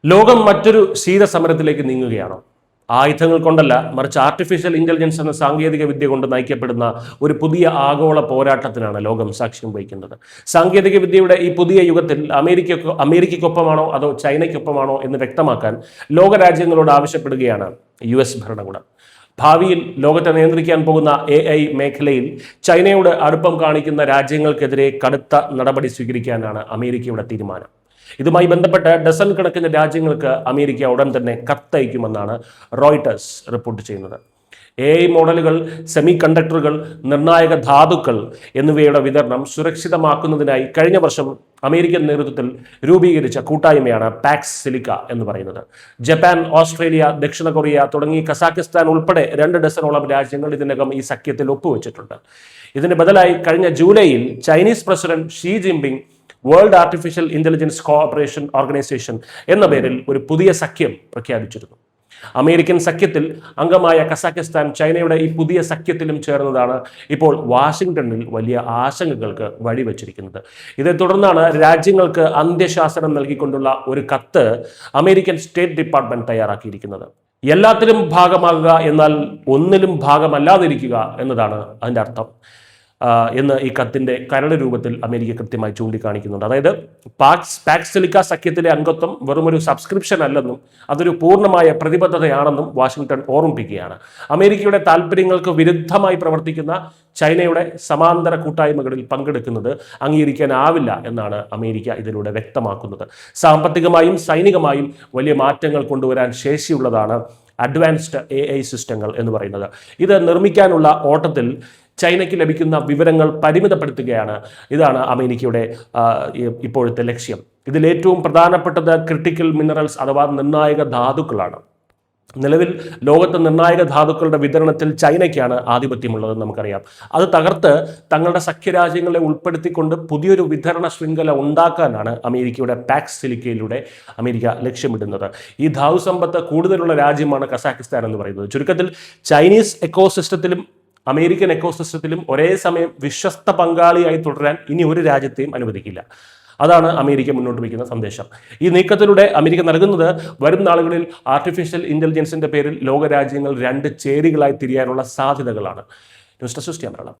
ലോകം മറ്റൊരു ശീതസമരത്തിലേക്ക് നീങ്ങുകയാണോ? ആയുധങ്ങൾ കൊണ്ടല്ല, മറിച്ച് ആർട്ടിഫിഷ്യൽ ഇന്റലിജൻസ് എന്ന സാങ്കേതിക വിദ്യ കൊണ്ട് നയിക്കപ്പെടുന്ന ഒരു പുതിയ ആഗോള പോരാട്ടത്തിനാണ് ലോകം സാക്ഷ്യം വഹിക്കുന്നത്. സാങ്കേതിക വിദ്യയുടെ ഈ പുതിയ യുഗത്തിൽ അമേരിക്കയ്ക്കൊപ്പമാണോ അതോ ചൈനയ്ക്കൊപ്പമാണോ എന്ന് വ്യക്തമാക്കാൻ ലോകരാജ്യങ്ങളോട് ആവശ്യപ്പെടുകയാണ് US ഭരണകൂടം. ഭാവിയിൽ ലോകത്തെ നിയന്ത്രിക്കാൻ പോകുന്ന AI മേഖലയിൽ ചൈനയോട് അടുപ്പം കാണിക്കുന്ന രാജ്യങ്ങൾക്കെതിരെ കടുത്ത നടപടി സ്വീകരിക്കാനാണ് അമേരിക്കയുടെ തീരുമാനം. ഇതുമായി ബന്ധപ്പെട്ട് ഡസൻ കണക്കിന് രാജ്യങ്ങൾക്ക് അമേരിക്ക ഉടൻ തന്നെ കത്തയക്കുമെന്നാണ് റോയിട്ടേഴ്സ് റിപ്പോർട്ട് ചെയ്യുന്നത്. AI മോഡലുകൾ, സെമി കണ്ടക്ടറുകൾ, നിർണായക ധാതുക്കൾ എന്നിവയുടെ വിതരണം സുരക്ഷിതമാക്കുന്നതിനായി കഴിഞ്ഞ വർഷം അമേരിക്കൻ നേതൃത്വത്തിൽ രൂപീകരിച്ച കൂട്ടായ്മയാണ് പാക്സ് സിലിക്ക എന്ന് പറയുന്നത്. ജപ്പാൻ, ഓസ്ട്രേലിയ, ദക്ഷിണ കൊറിയ തുടങ്ങി കസാഖിസ്ഥാൻ ഉൾപ്പെടെ 2 ഡസനോളം രാജ്യങ്ങൾ ഇതിനകം ഈ സഖ്യത്തിൽ ഒപ്പുവെച്ചിട്ടുണ്ട്. ഇതിന് ബദലായി കഴിഞ്ഞ ജൂലൈയിൽ Chinese president Xi Jinping world artificial intelligence cooperation organisation എന്ന പേരിൽ ഒരു പുതിയ സഖ്യം പ്രഖ്യാപിച്ചിരുന്നു. അമേരിക്കൻ സഖ്യത്തിൽ അംഗമായ കസാഖിസ്ഥാൻ ചൈനയുടെ ഈ പുതിയ സഖ്യത്തിലും ചേർന്നതാണ് ഇപ്പോൾ വാഷിംഗ്ടണിൽ വലിയ ആശങ്കകൾക്ക് വഴിവെച്ചിരിക്കുന്നത്. ഇതേ തുടർന്നാണ് രാജ്യങ്ങൾക്ക് അന്ത്യശാസനം നൽകിക്കൊണ്ടുള്ള ഒരു കത്ത് അമേരിക്കൻ സ്റ്റേറ്റ് ഡിപ്പാർട്ട്മെന്റ് തയ്യാറാക്കിയിരിക്കുന്നത്. എല്ലാത്തിലും ഭാഗമാകുക എന്നാൽ ഒന്നിലും ഭാഗമല്ലാതിരിക്കുക എന്നതാണ് അതിൻ്റെ അർത്ഥം എന്ന് ഈ കത്തിൻ്റെ കരട് രൂപത്തിൽ അമേരിക്ക കൃത്യമായി ചൂണ്ടിക്കാണിക്കുന്നുണ്ട്. അതായത് പാക്സ് സിലിക്ക സഖ്യത്തിലെ അംഗത്വം വെറുമൊരു സബ്സ്ക്രിപ്ഷൻ അല്ലെന്നും അതൊരു പൂർണ്ണമായ പ്രതിബദ്ധതയാണെന്നും വാഷിംഗ്ടൺ ഓർമ്മിപ്പിക്കുകയാണ്. അമേരിക്കയുടെ താല്പര്യങ്ങൾക്ക് വിരുദ്ധമായി പ്രവർത്തിക്കുന്ന ചൈനയുടെ സമാന്തര കൂട്ടായ്മകളിൽ പങ്കെടുക്കുന്നത് അംഗീകരിക്കാനാവില്ല എന്നാണ് അമേരിക്ക ഇതിലൂടെ വ്യക്തമാക്കുന്നത്. സാമ്പത്തികമായും സൈനികമായും വലിയ മാറ്റങ്ങൾ കൊണ്ടുവരാൻ ശേഷിയുള്ളതാണ് അഡ്വാൻസ്ഡ് AI സിസ്റ്റങ്ങൾ എന്ന് പറയുന്നത്. ഇത് നിർമ്മിക്കാനുള്ള ഓട്ടത്തിൽ ചൈനയ്ക്ക് ലഭിക്കുന്ന വിവരങ്ങൾ പരിമിതപ്പെടുത്തുകയാണ്. ഇതാണ് അമേരിക്കയുടെ ഇപ്പോഴത്തെ ലക്ഷ്യം. ഇതിൽ ഏറ്റവും പ്രധാനപ്പെട്ടത് ക്രിട്ടിക്കൽ മിനറൽസ് അഥവാ നിർണായക ധാതുക്കളാണ്. നിലവിൽ ലോകത്ത് നിർണായക ധാതുക്കളുടെ വിതരണത്തിൽ ചൈനയ്ക്കാണ് ആധിപത്യമുള്ളതെന്ന് നമുക്കറിയാം. അത് തകർത്ത് തങ്ങളുടെ സഖ്യരാജ്യങ്ങളെ ഉൾപ്പെടുത്തിക്കൊണ്ട് പുതിയൊരു വിതരണ ശൃംഖല ഉണ്ടാക്കാനാണ് അമേരിക്കയുടെ പാക്സ് സിലിക്കയിലൂടെ അമേരിക്ക ലക്ഷ്യമിടുന്നത്. ഈ ധാതു സമ്പത്ത് കൂടുതലുള്ള രാജ്യമാണ് കസാഖിസ്ഥാൻ എന്ന് പറയുന്നത്. ചുരുക്കത്തിൽ ചൈനീസ് എക്കോസിസ്റ്റത്തിലും അമേരിക്കൻ എക്കോസിസ്റ്റത്തിലും ഒരേ സമയം വിശ്വസ്ത പങ്കാളിയായി തുടരാൻ ഇനി ഒരു രാജ്യത്തെയും അനുവദിക്കില്ല. അതാണ് അമേരിക്ക മുന്നോട്ട് വയ്ക്കുന്ന സന്ദേശം. ഈ നീക്കത്തിലൂടെ അമേരിക്ക നൽകുന്നത് വരും നാളുകളിൽ ആർട്ടിഫിഷ്യൽ ഇന്റലിജൻസിന്റെ പേരിൽ ലോകരാജ്യങ്ങൾ 2 ചേരികളായി തിരിയാനുള്ള സാധ്യതകളാണ്. News desk Malayalam.